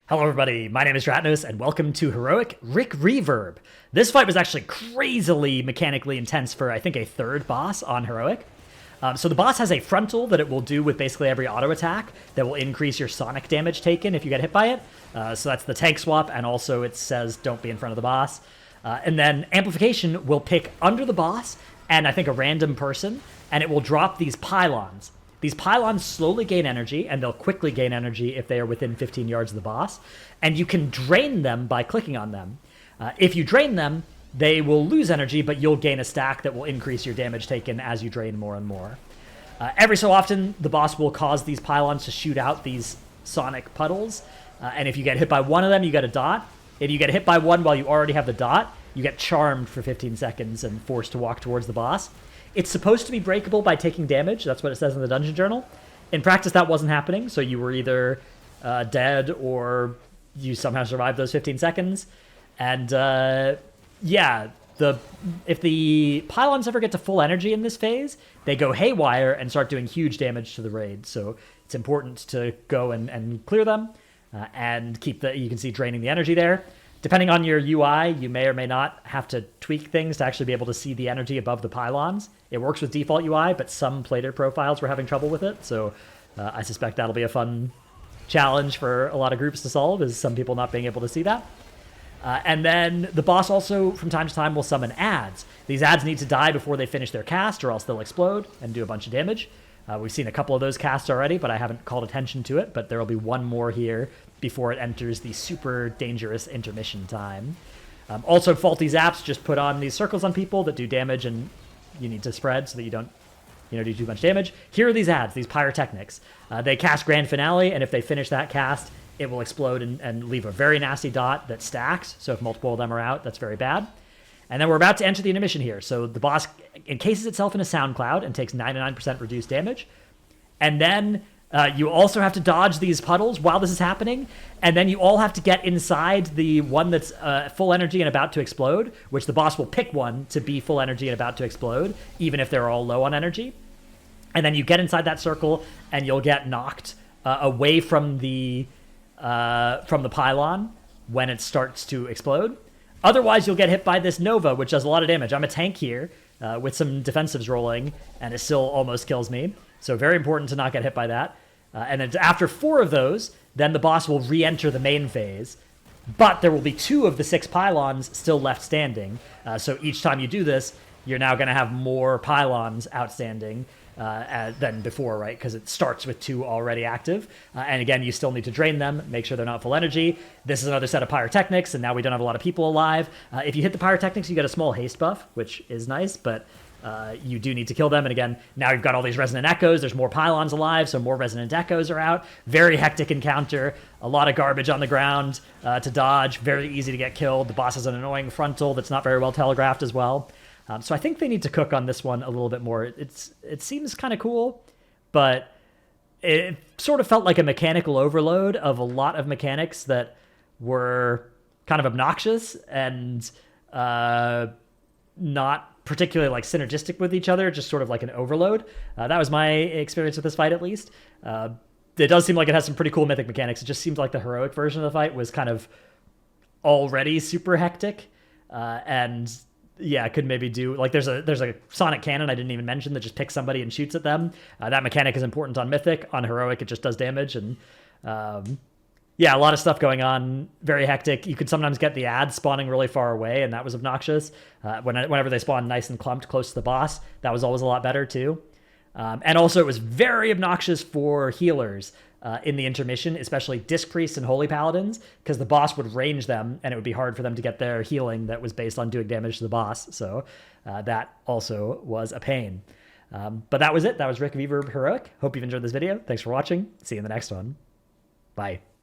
Hello everybody, my name is Dratnos, and welcome to Heroic Rick Reverb. This fight was actually crazily mechanically intense for, I think, a third boss on Heroic. So the boss has a frontal that it will do with basically every auto attack that will increase your sonic damage taken if you get hit by it. So that's the tank swap, and also it says don't be in front of the boss. And then amplification will pick under the boss and I think a random person, and it will drop these pylons. These pylons slowly gain energy, and they'll quickly gain energy if they are within 15 yards of the boss, and you can drain them by clicking on them. If you drain them, they will lose energy, but you'll gain a stack that will increase your damage taken as you drain more and more. Every so often, the boss will cause these pylons to shoot out these sonic puddles, and if you get hit by one of them, you get a dot. If you get hit by one while you already have the dot, you get charmed for 15 seconds and forced to walk towards the boss. It's supposed to be breakable by taking damage. That's what it says in the dungeon journal. In practice, that wasn't happening, so you were either dead or you somehow survived those 15 seconds. And yeah, if the pylons ever get to full energy in this phase, they go haywire and start doing huge damage to the raid. So it's important to go and clear them and keep you can see draining the energy there. Depending on your UI, you may or may not have to tweak things to actually be able to see the energy above the pylons. It works with default UI, but some plater profiles were having trouble with it, so I suspect that'll be a fun challenge for a lot of groups to solve, is some people not being able to see that. And then the boss also, from time to time, will summon ads. These ads need to die before they finish their cast, or else they'll explode and do a bunch of damage. We've seen a couple of those casts already, but I haven't called attention to it, but there will be one more here before it enters the super dangerous intermission time. Also, faulty zaps just put on these circles on people that do damage, and you need to spread so that you don't do too much damage. Here are these ads, these pyrotechnics. They cast Grand Finale, and if they finish that cast, it will explode and leave a very nasty dot that stacks, so if multiple of them are out, that's very bad. And then we're about to enter the intermission here. So the boss encases itself in a sound cloud and takes 99% reduced damage. And then you also have to dodge these puddles while this is happening. And then you all have to get inside the one that's full energy and about to explode, which the boss will pick one to be full energy and about to explode, even if they're all low on energy. And then you get inside that circle and you'll get knocked away from the pylon when it starts to explode. Otherwise, you'll get hit by this Nova, which does a lot of damage. I'm a tank here with some defensives rolling, and it still almost kills me. So very important to not get hit by that. And then after 4 of those, then the boss will re-enter the main phase. But there will be 2 of the 6 pylons still left standing. So each time you do this, you're now going to have more pylons outstanding than before, right? Because it starts with 2 already active. And again, you still need to drain them, make sure they're not full energy. This is another set of pyrotechnics, and now we don't have a lot of people alive. If you hit the pyrotechnics, you get a small haste buff, which is nice, but you do need to kill them. And again, now you've got all these resonant echoes. There's more pylons alive, so more resonant echoes are out. Very hectic encounter. A lot of garbage on the ground to dodge. Very easy to get killed. The boss has an annoying frontal that's not very well telegraphed as well. So I think they need to cook on this one a little bit more. It seems kind of cool, but it sort of felt like a mechanical overload of a lot of mechanics that were kind of obnoxious and not particularly like synergistic with each other, just sort of like an overload. That was my experience with this fight, at least. It does seem like it has some pretty cool mythic mechanics. It just seems like the heroic version of the fight was kind of already super hectic, and yeah, could maybe do like there's a sonic cannon I didn't even mention that just picks somebody and shoots at them. That mechanic is important on mythic. On heroic, it just does damage, and yeah, a lot of stuff going on. Very hectic. You could sometimes get the ads spawning really far away, and that was obnoxious. Whenever they spawn nice and clumped close to the boss, that was always a lot better too. And also, it was very obnoxious for healers in the intermission, especially Disc Priests and Holy Paladins, because the boss would range them, and it would be hard for them to get their healing that was based on doing damage to the boss. So that also was a pain. But that was it. That was Rick Reverb Heroic. Hope you've enjoyed this video. Thanks for watching. See you in the next one. Bye.